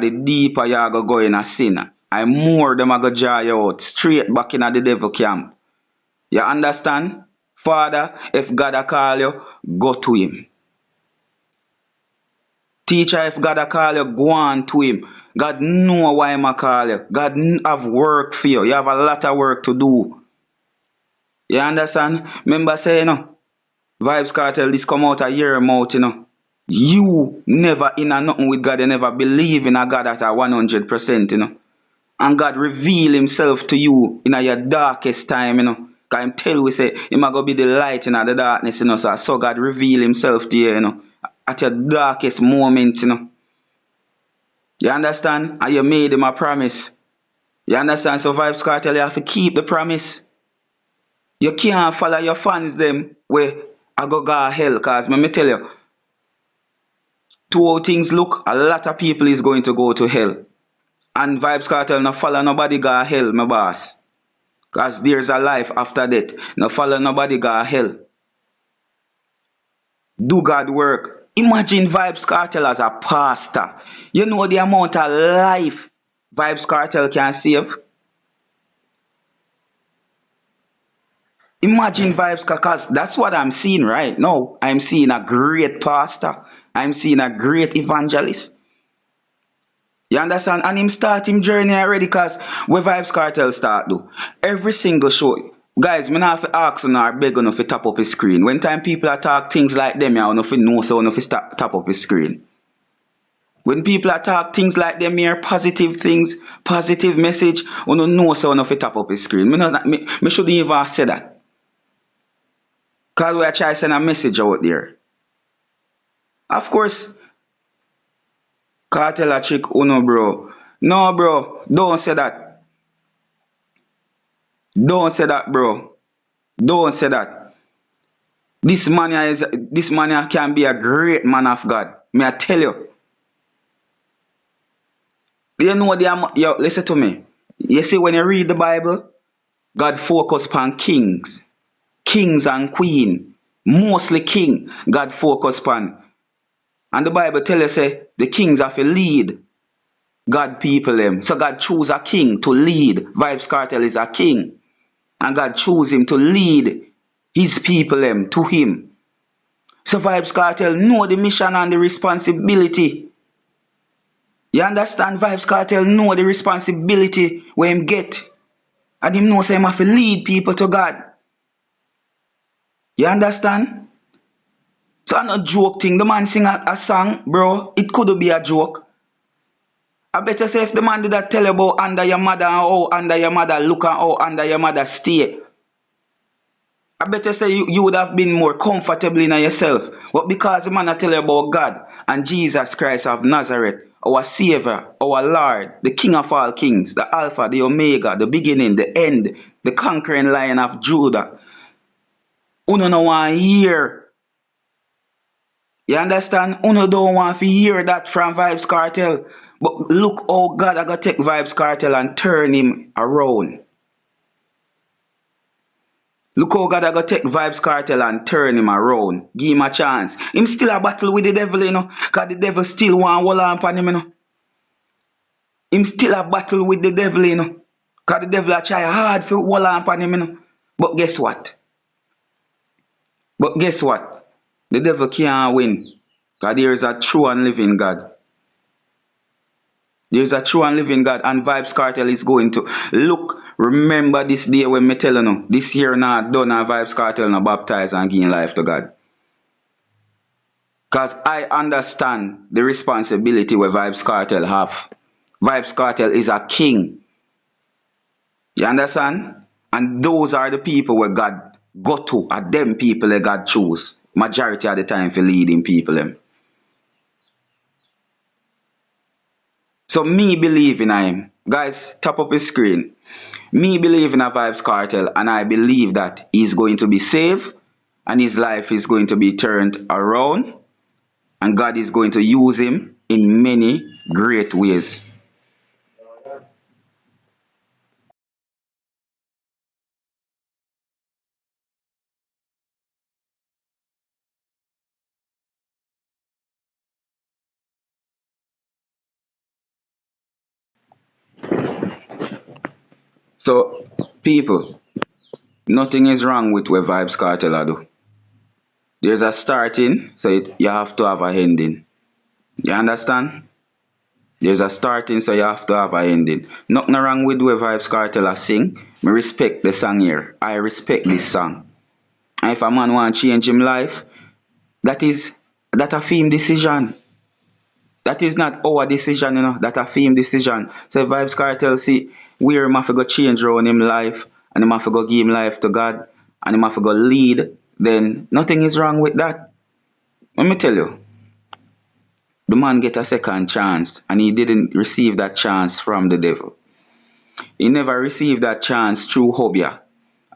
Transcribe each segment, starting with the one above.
the deeper you go in a sin. And more them a go draw you out straight back in the devil camp. You understand? Father, if God a call you, go to him. Teacher, if God a call you, go on to him. God know why him a call you. God have work for you. You have a lot of work to do. You understand? Remember say, Vybz Kartel, this come out of your mouth, You never in a nothing with God. You never believe in a God at a 100%, And God reveal himself to you in your darkest time, Cause him tell we say, him a go be the light in the darkness, So God reveal himself to you, At your darkest moment, You understand? And you made him a promise. You understand? So Vybz Kartel, you have to keep the promise. You can't follow your fans them where I go hell. Cause let me tell you, two how things look, a lot of people is going to go to hell. And Vybz Kartel no follow nobody go hell, my boss. Cause there's a life after death. No follow nobody go hell. Do God work. Imagine Vybz Kartel as a pastor. You know the amount of life Vybz Kartel can save? Imagine Vybz, because that's what I'm seeing right now. I'm seeing a great pastor. I'm seeing a great evangelist. You understand? And him start him journey already, because where Vybz Kartel start do. Every single show. Guys, me not have to ask you or beg you to tap up his screen. When time people are talk things like them, you know, know so you tap up his screen. When people are talk things like them here, positive things, positive message, you know so you tap up his screen. Me shouldn't even have said that. Because we are trying to send a message out there. Of course, Kartel a trick uno, bro. No, bro. Don't say that. Don't say that, bro. Don't say that. This man here can be a great man of God. May I tell you. You know yo, listen to me. You see, when you read the Bible, God focus upon kings. Kings and queen. Mostly king. God focus upon. And the Bible tell you say the kings have to lead God people them. So God choose a king to lead. Vybz Kartel is a king. And God choose him to lead his people them to him. So Vybz Kartel know the mission and the responsibility. You understand? Vybz Kartel know the responsibility where him get. And him know say him have to lead people to God. You understand? So I'm not joke thing. The man sing a song, bro. It could be a joke. I better say if the man did that tell you about under your mother and how under your mother look and how under your mother stay. I better say you would have been more comfortable in yourself. But because the man I tell you about God and Jesus Christ of Nazareth, our Savior, our Lord, the King of all kings, the Alpha, the Omega, the beginning, the end, the conquering Lion of Judah. Uno no want hear. You understand? Uno don't want to hear that from Vybz Kartel. But look how God I got take Vybz Kartel and turn him around. Look how God I go take Vybz Kartel and turn him around. Give him a chance. Him still a battle with the devil, Because the devil still want hold on upon him, Him still a battle with the devil, Because the devil a try hard for hold on upon him, But guess what? The devil can't win. Because there is a true and living God. There is a true and living God, and Vybz Kartel is going to look. Remember this day when me tell you, this year not done, and Vybz Kartel not baptized and giving life to God. Because I understand the responsibility where Vybz Kartel have. Vybz Kartel is a king. You understand? And those are the people where God go to, are them people that God choose. Majority of the time for leading people them. So me believe in him. Guys, tap up his screen. Me believe in a Vybz Kartel, and I believe that he's going to be saved and his life is going to be turned around, and God is going to use him in many great ways. So, people, nothing is wrong with what Vybz Kartel a do. There's a starting, so you have to have a ending. You understand? There's a starting, so you have to have a ending. Nothing wrong with what Vybz Kartel a sing. Me respect the song here. I respect this song. And if a man want to change him life, that a film decision. That is not our decision, That a film decision. So if Vybz Kartel see where him have to go change around him life, and him have to go give him life to God, and him have to go lead, then nothing is wrong with that. Let me tell you, the man get a second chance, and he didn't receive that chance from the devil. He never received that chance through Hobia.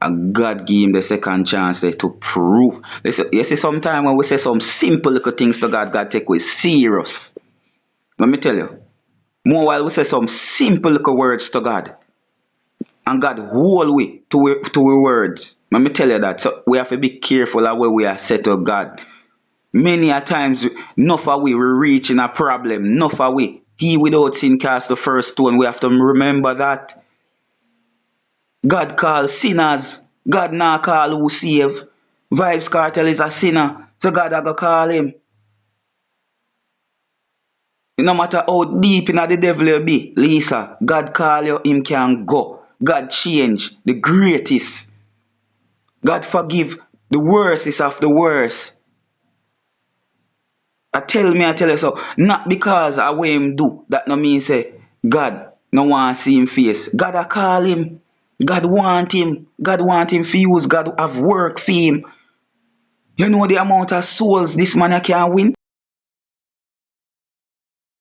And God gave him the second chance to prove. You see, sometimes when we say some simple little things to God, God take we serious. Let me tell you. More while we say some simple little words to God, and God hold we to our words. Let me tell you that. So we have to be careful of where we are set to God. Many a times, enough of we reach in a problem. Enough of we. He without sin cast the first stone. We have to remember that. God call sinners. God not call who save. Vybz Kartel is a sinner. So God a go call him. No matter how deep in the devil you be, Lisa, God call you, him can go. God change the greatest. God forgive the worstest of the worst. I tell you so. Not because of what him do. That no mean say God no want see him face. God a call him. God want him. God want him for use. God have work for him. You know the amount of souls this man can win?